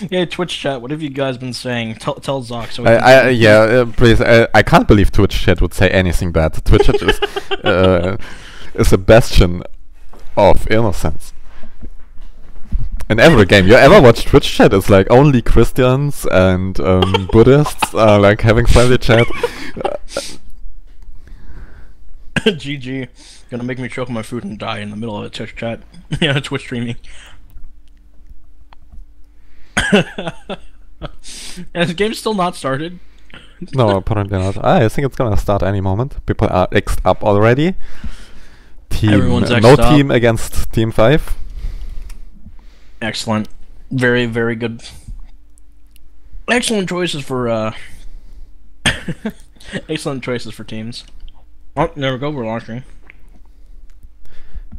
Yeah, Twitch chat. What have you guys been saying? Tell Zock so. Yeah, please. I can't believe Twitch chat would say anything bad. Twitch chat is a bastion of innocence. In every game you ever watch Twitch chat, it's like only Christians and Buddhists are like having friendly chat. GG. Gonna make me choke on my food and die in the middle of a Twitch chat. Yeah, Twitch streaming. And the game's still not started. No, apparently not. I think it's gonna start any moment. People are X'd up already. Everyone's no X'd up. team against Team 5. Excellent. Very, very good. Excellent choices for, excellent choices for teams. Oh, there we go, we're launching.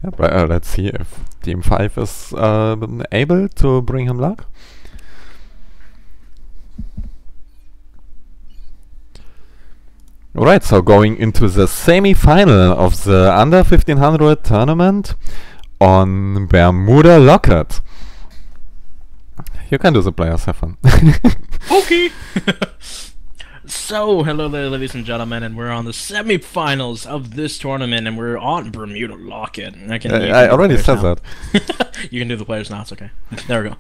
Yeah, but let's see if Team 5 is able to bring him luck. Alright, so going into the semi-final of the under 1500 tournament on Bermuda Locket. You can do the players, have fun. Okay! So, hello there ladies and gentlemen, and we're on the semi-finals of this tournament, and we're on Bermuda Locket. I already said that. You can do the players now, it's okay. There we go.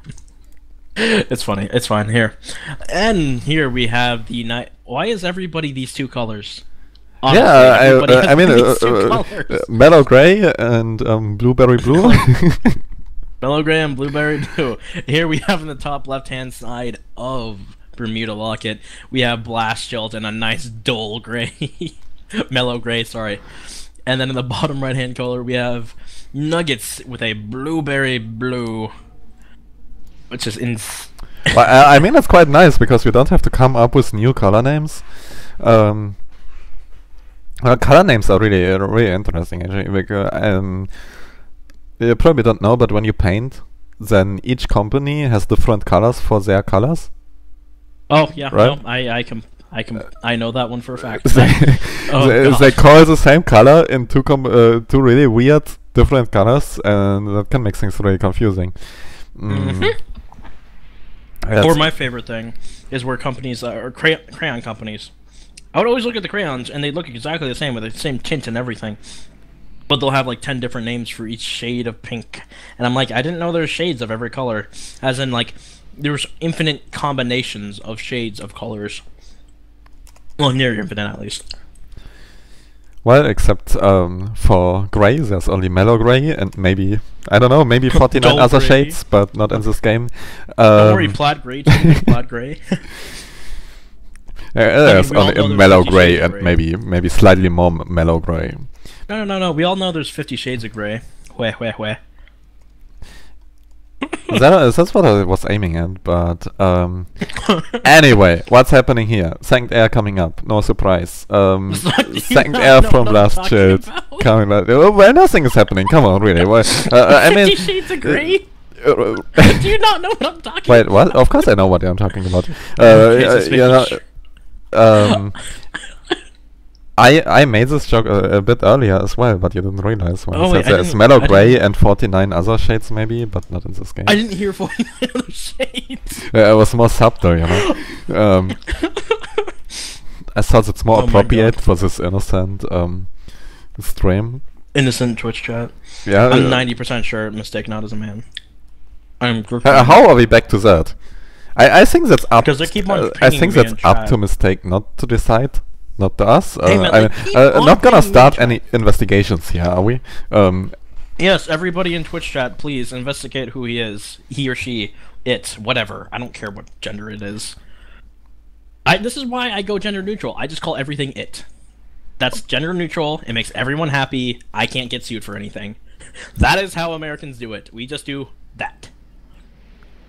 It's funny, it's fine, here. And here we have the night. Why is everybody these two colors? Honestly, yeah, I mean, mellow gray and blueberry blue. Mellow gray and blueberry blue. Here we have in the top left-hand side of Bermuda Locket, we have Blast Shield and a nice dull gray. Mellow gray, sorry. And then in the bottom right-hand color, we have Nuggets with a blueberry blue. Which is Well, I mean, it's quite nice because we don't have to come up with new color names. Well, color names are really interesting actually. Because, you probably don't know, but when you paint, then each company has different colors for their colors. Oh yeah, right? No, I know that one for a fact. They call the same color in two really weird different colors, and that can make things really confusing. Or my favorite thing is where companies or crayon companies. I would always look at the crayons, and they look exactly the same with the same tint and everything. But they'll have like 10 different names for each shade of pink, and I'm like, I didn't know there's shades of every color. As in, like, there's infinite combinations of shades of colors. Well, near infinite at least. Well, except for gray, there's only mellow gray and maybe, I don't know, maybe 49 other gray. shades, but not in this game. Don't worry, plaid gray too. Plaid gray. There's only mellow gray and maybe slightly more mellow gray. No. We all know there's 50 shades of gray. Where. That's what I was aiming at, but anyway, what's happening here? Second air coming up, no surprise. Second air from last shield coming up. Well, nothing is happening. Come on, really. Well, I mean, 50 shades of gray. Do you not know what I'm talking about? Wait, what? Of course I know what I'm talking about. I made this joke a bit earlier as well, but you didn't realize. When I said there's mellow gray and 49 other shades maybe, but not in this game. I didn't hear 49 other shades. It was more subtle, you know. I thought it's more appropriate for this innocent stream. Innocent Twitch chat. Yeah. I'm 90% sure mistake not as a man. How are we back to that? I think that's up. Because they keep on I think that's up to mistake not to decide. Not to us. Not gonna start any investigations here, are we? Yes, everybody in Twitch chat, please investigate who he is. He or she. It. Whatever. I don't care what gender it is. This is why I go gender neutral. I just call everything it. That's gender neutral. It makes everyone happy. I can't get sued for anything. That is how Americans do it. We just do that.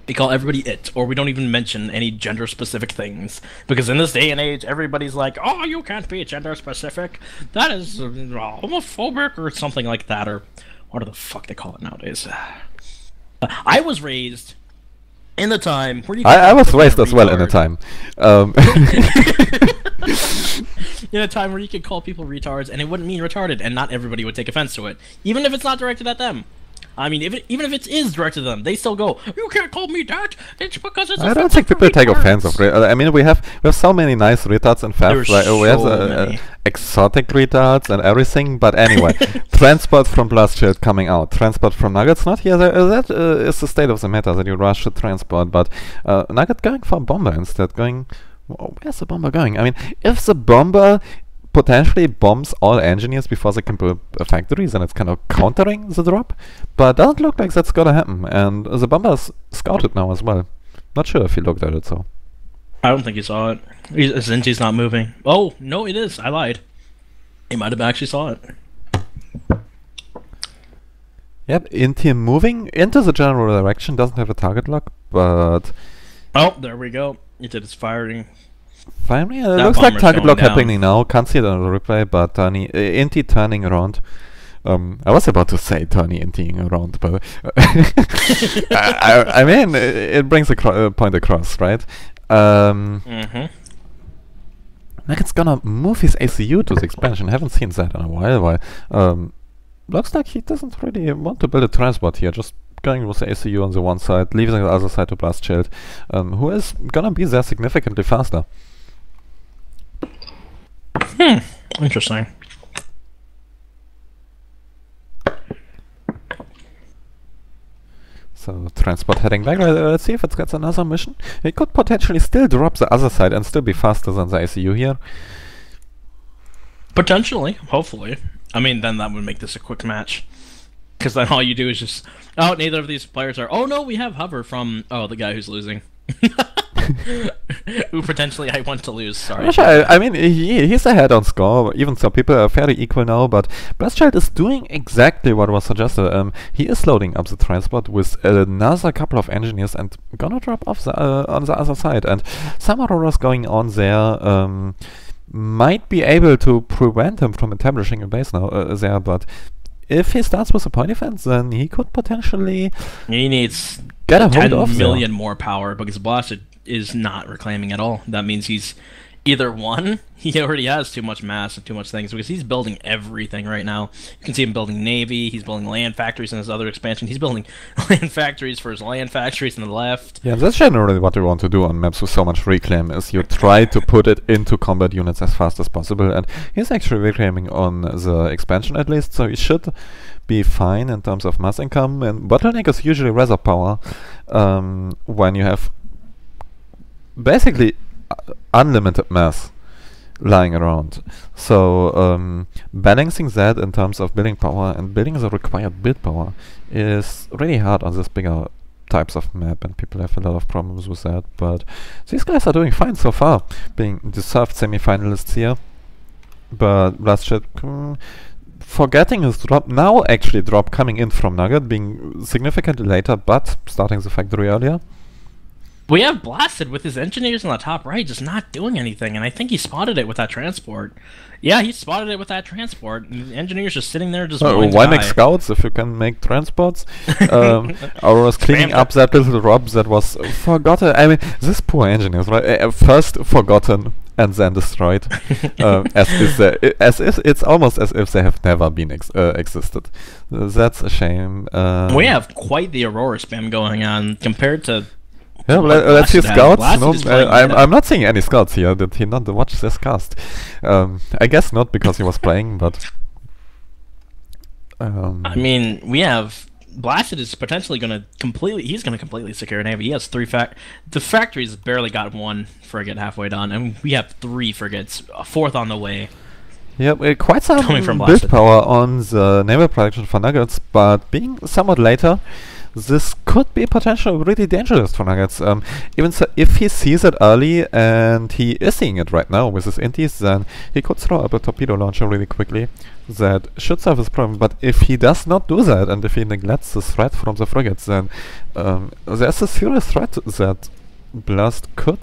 We call everybody it, or we don't even mention any gender-specific things. Because in this day and age, everybody's like, oh, you can't be gender-specific. That is homophobic, or something like that, or what the fuck they call it nowadays. I was raised in the time where you I was raised as well in a time. In a time where you could call people retards, and it wouldn't mean retarded, and not everybody would take offense to it. Even if it's not directed at them. I mean, even if it is directed to them, they still go, "You can't call me that. It's because it's." I don't think people take offense of. I mean, we have so many nice retards in FAF. Right? We have exotic retards and everything. But anyway, transport from Blast Shield coming out. Transport from Nuggets not here. That is the state of the matter that you rush to transport. But Nugget going for Bomber instead. Going. Where's the Bomber going? I mean, if the Bomber potentially bombs all engineers before they can build factories, and it's kind of countering the drop, but doesn't look like that's gonna happen. And the Bomber is scouted now as well. Not sure if he looked at it, so. I don't think he saw it. Zinti's not moving. Oh, no, it is. I lied. He might have actually saw it. Yep, Inti moving into the general direction, doesn't have a target lock, but... Oh, there we go. It did its firing. Finally, it looks like target block happening now. Can't see it on the replay, but Inti turning around. I was about to say Tony Intiing around, but I mean, it brings a point across, right? Like it's gonna move his ACU to the expansion. Haven't seen that in a while. Looks like he doesn't really want to build a transport here. Just going with the ACU on the one side, leaving the other side to Blast Shield, who is gonna be there significantly faster. Interesting. So, transport heading back. Let's see if it gets another mission. It could potentially still drop the other side and still be faster than the ACU here. Potentially, hopefully. I mean, then that would make this a quick match. Because then all you do is just... Oh, neither of these players are... Oh, no, we have Hover from... Oh, the guy who's losing. Who potentially I want to lose, sorry. I mean, he's ahead on score, even so people are fairly equal now, but Blastchild is doing exactly what was suggested. He is loading up the transport with another couple of engineers and gonna drop off the, on the other side, and some auroras going on there might be able to prevent him from establishing a base now there, but if he starts with a point defense, then he could potentially... He needs get a hold of 10 million more power, because Blasted is not reclaiming at all. That means he's either one, he already has too much mass and too much things, because he's building everything right now. You can see him building Navy, he's building land factories in his other expansion, he's building land factories for his land factories on the left. Yeah, that's generally what you want to do on maps with so much reclaim, is you try to put it into combat units as fast as possible, and he's actually reclaiming on the expansion at least, so he should be fine in terms of mass income. And bottleneck is usually reserve power when you have basically unlimited mass lying around. So balancing that in terms of building power and building the required build power is really hard on this bigger types of map, and people have a lot of problems with that. But these guys are doing fine so far, being deserved semi-finalists here. But Blastship forgetting his drop, now actually drop coming in from Nugget, being significantly later, but starting the factory earlier. We have Blasted with his engineers on the top right, just not doing anything, and I think he spotted it with that transport. Yeah, he spotted it with that transport. And the engineers just sitting there just why make scouts if you can make transports? Or was cleaning up that little drop that was forgotten. I mean, this poor engineers, right? First forgotten and then destroyed. As if it's almost as if they have never been existed. That's a shame. We have quite the Aurora spam going on compared to... Yeah, let's see scouts. No, I'm not seeing any scouts here. Did he not watch this cast? I guess not, because he was playing, but... I mean, we have... Blasted is potentially going to completely... He's going to completely secure Navy. He has 3 The factory's barely got 1 frigate halfway done, and we have 3 frigates, a 4th on the way. Yep, quite some build power on the naval production for Nuggets, but being somewhat later... This could be potentially really dangerous for Nuggets. Even so, if he sees it early, and he is seeing it right now with his intis, then he could throw up a torpedo launcher really quickly. That should solve his problem. But if he does not do that, and if he neglects the threat from the frigates, then there's a serious threat that Blast could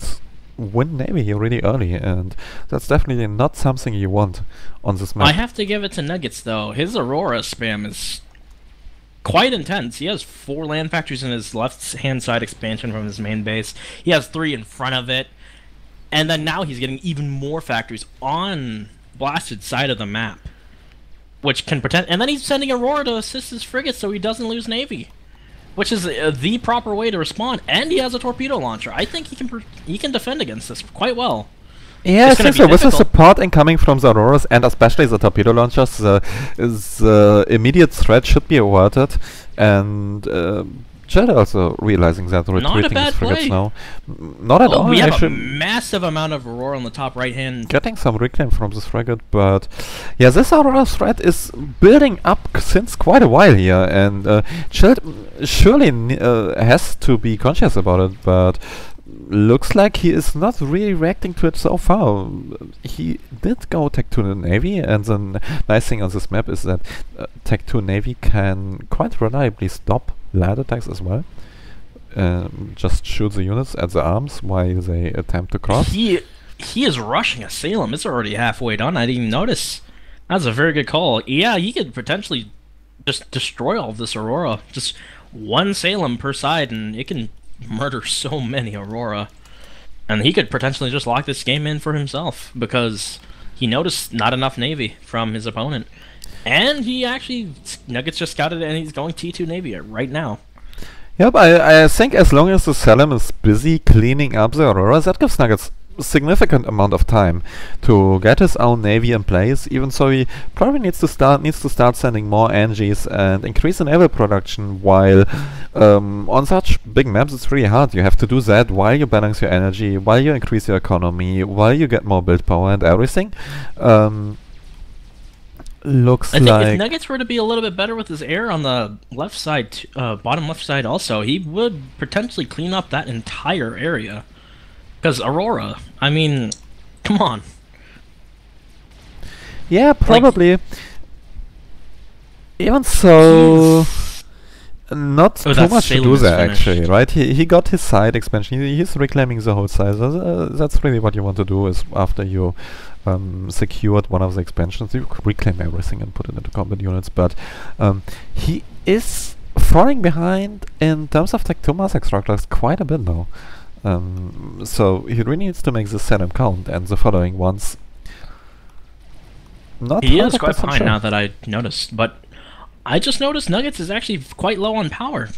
win Navy here really early, and that's definitely not something you want on this map. I have to give it to Nuggets, though. His Aurora spam is... quite intense. He has 4 land factories in his left-hand side expansion from his main base. He has 3 in front of it. And then now he's getting even more factories on Blasted side of the map. which can pretend, and then he's sending Aurora to assist his frigate so he doesn't lose Navy, which is the proper way to respond. And he has a torpedo launcher. I think he can defend against this quite well. Yeah, I think so. With the support incoming from the Auroras and especially the torpedo launchers, the immediate threat should be averted. And Jed also realizing that retreating his frigates now. Not at all. We have a massive amount of Aurora on the top right hand. Getting some reclaim from this frigate, but yeah, this Aurora threat is building up since quite a while here, and Jed surely has to be conscious about it, but looks like he is not really reacting to it so far. He did go Tech 2 Navy, and the nice thing on this map is that Tech 2 Navy can quite reliably stop land attacks as well. Just shoot the units at the arms while they attempt to cross. He is rushing a Salem. It's already halfway done. I didn't even notice. That's a very good call. Yeah, he could potentially just destroy all of this Aurora. Just one Salem per side, and it can murder so many Aurora, and he could potentially just lock this game in for himself because he noticed not enough Navy from his opponent, and he actually Nuggets just scouted it and he's going T2 Navy right now. Yep, I think as long as the Salem is busy cleaning up the Aurora, that gives Nuggets significant amount of time to get his own navy in place, even so he probably needs to start sending more NGs and increase the naval production, while on such big maps it's really hard. You have to do that while you balance your energy, while you increase your economy, while you get more build power and everything. Looks I think like if Nuggets were to be a little bit better with his air on the left side, bottom left side also, he would potentially clean up that entire area. Because Aurora, I mean, come on. Yeah, probably. Like, even so, not too much to do there actually, right? He got his side expansion. He's reclaiming the whole side. That's really what you want to do. Is after you secured one of the expansions, you reclaim everything and put it into combat units. But he is falling behind in terms of Tech 2 mass extractors quite a bit now. So he really needs to make the Salem count, and the following ones. Not he is quite behind now that I noticed, but I just noticed Nuggets is actually quite low on power.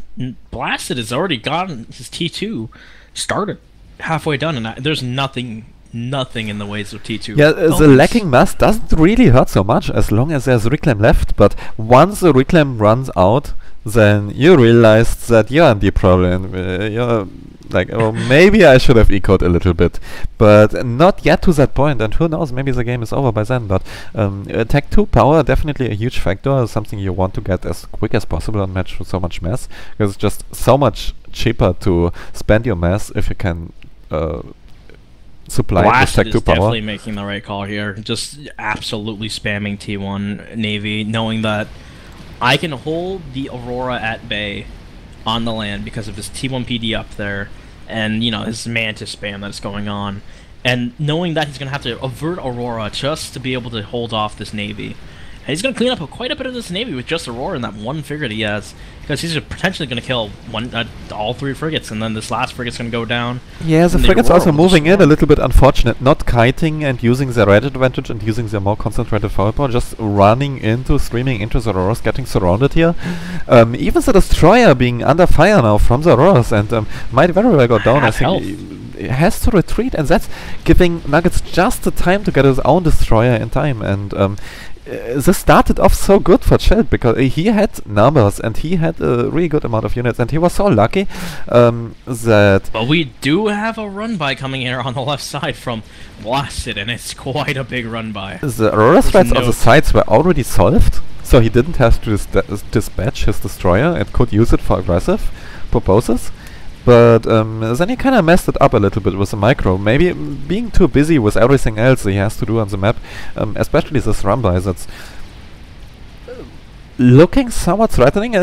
Blasted has already gotten his T2 started, halfway done, and there's nothing in the ways of T2. Yeah, the lacking mass doesn't really hurt so much as long as there's reclaim left, but once the reclaim runs out, then you realize that you're in deep problem. You're like, oh, maybe I should have ecoed a little bit, but not yet to that point, and who knows, maybe the game is over by then. But Tech 2 power, definitely a huge factor, something you want to get as quick as possible on match with so much mass, because it's just so much cheaper to spend your mass if you can supply with Tech 2 power. Definitely making the right call here, just absolutely spamming T1 Navy, knowing that I can hold the Aurora at bay on the land because of his T1 PD up there, and you know, his Mantis spam that's going on, and knowing that he's gonna have to avert Aurora just to be able to hold off this Navy. And he's gonna clean up quite a bit of this Navy with just Aurora and that one frigate he has, because he's potentially gonna kill all three frigates, and then this last frigate's gonna go down. Yeah, the frigate's also moving in a little bit unfortunate, not kiting and using their red advantage and using their more concentrated firepower, just running into, streaming into the Auroras, getting surrounded here. Even the destroyer being under fire now from the Auroras, and might very well go down. I think he has to retreat, and that's giving Nuggets just the time to get his own destroyer in time. And this started off so good for Chad because he had numbers and he had a really good amount of units, and he was so lucky that... But we do have a run-by coming here on the left side from Blasted, and it's quite a big run-by. The Aurora threats on the sides were already solved, so he didn't have to dispatch his destroyer and could use it for aggressive proposes. But then he kind of messed it up a little bit with the micro, maybe being too busy with everything else he has to do on the map, especially this run-by that's looking somewhat threatening.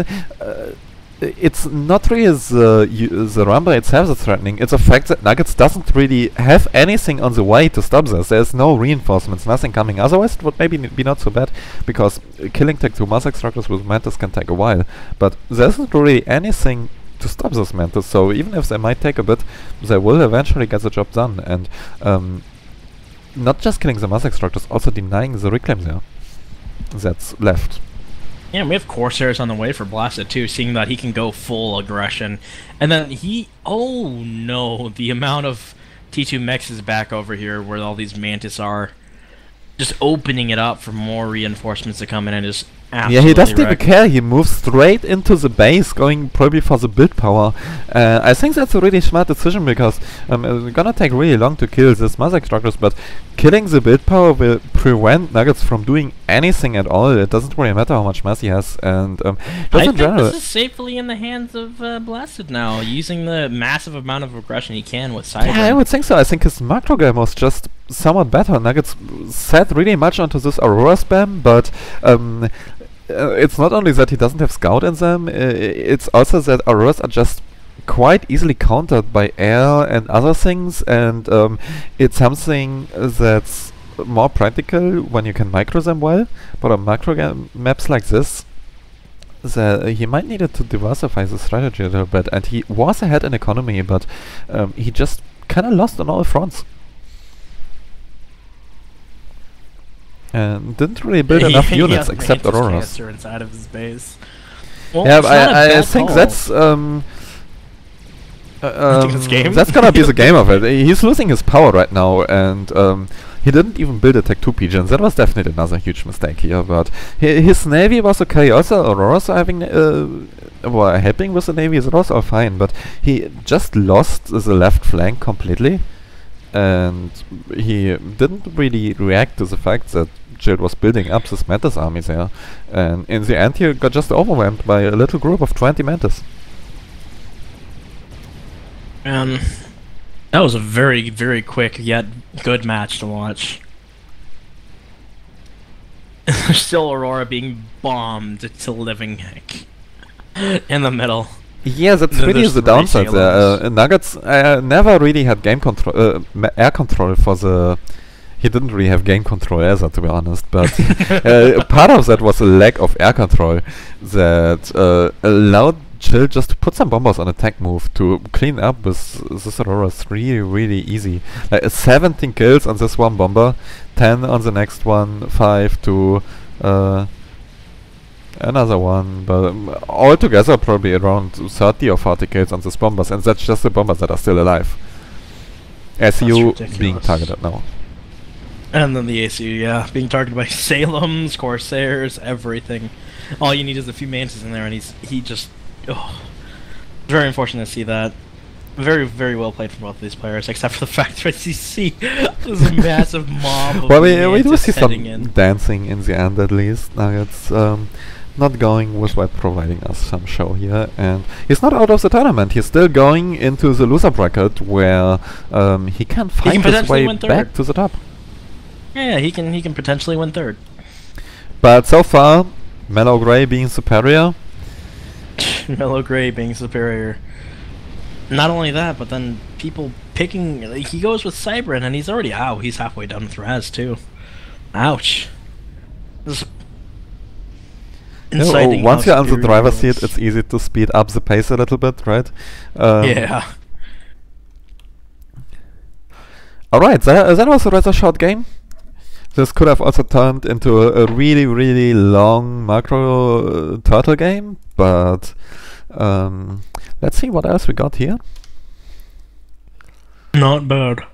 It's not really the run-by itself that's threatening, it's the fact that Nuggets doesn't really have anything on the way to stop this. There's no reinforcements, nothing coming. Otherwise it would maybe be not so bad, because killing Tech 2 mass extractors with Mantis can take a while. But there isn't really anything to stop those Mantis, so even if they might take a bit, they will eventually get the job done, and not just killing the mass extractors, also denying the reclaim there. that's left. Yeah, we have Corsairs on the way for Blasted too, seeing that he can go full aggression. And then oh no, the amount of T2 mechs is back over here where all these Mantis are. Just opening it up for more reinforcements to come in and just absolutely Yeah, he doesn't even wreck. care. He moves straight into the base, going probably for the build power. I think that's a really smart decision because it's gonna take really long to kill these Mother structures, but killing the build power will prevent Nuggets from doing anything at all. It doesn't really matter how much mass he has, and just I in think general. this is safely in the hands of Blasted now, using the massive amount of aggression he can with Cyber. Yeah, I would think so. I think his macro game was just somewhat better. Nuggets set really much onto this Aurora spam, but it's not only that he doesn't have Scout in them, it's also that Auroras are just quite easily countered by air and other things, and it's something that's more practical when you can micro them well, but on macro maps like this, he might need to diversify the strategy a little bit, and he was ahead in economy, but he just kind of lost on all fronts. And didn't really build enough units except Auroras. Inside of his base. Well, Yeah, it's but not a I bad think call. that's this game? that's gonna be the game of it. He's losing his power right now, and he didn't even build a Tech 2 pigeon. That was definitely another huge mistake here. But his navy was okay. Also, Auroras are having well, helping with the navy. That was all fine. But he just lost the left flank completely, and he didn't really react to the fact that Jill was building up this Mantis army there. And in the end, he got just overwhelmed by a little group of 20 Mantis. That was a very, very quick yet good match to watch. Still Aurora being bombed to living heck in the middle. Yeah, that's Then really there's the three downside there. Salons. Nuggets never really had game control, air control for the. He didn't really have game control either, to be honest. But part of that was a lack of air control that allowed Jill just to put some bombers on a tank move to clean up with this Aurora's really, really easy. Like 17 kills on this one bomber, 10 on the next one, 5 to another one, but altogether probably around 30 or 40 kills on these bombers, and that's just the bombers that are still alive. SU being targeted now. And then the ACU, yeah, being targeted by Salem's, Corsairs, everything. All you need is a few Mantis in there, and he just... Oh, very unfortunate to see that. Very, very well played from both of these players, except for the fact that you see there's a massive mob of Well, we do Mantis see some heading in. dancing in the end at least. Nuggets not going with while providing us some show here, and he's not out of the tournament. He's still going into the loser bracket where he can find his potentially way win third. back to the top. Yeah, he can potentially win third. But so far, Mellow Grey being superior. Mellow Grey being superior. Not only that, but then people picking... Like, he goes with Cybran, and he's already out. He's halfway done with Raz, too. Ouch. This is inciting Once how you're on the superior driver's he was. seat, it's easy to speed up the pace a little bit, right? Yeah. Alright, that was a rather short game. This could have also turned into a really, really long macro turtle game, but let's see what else we got here. Not bad.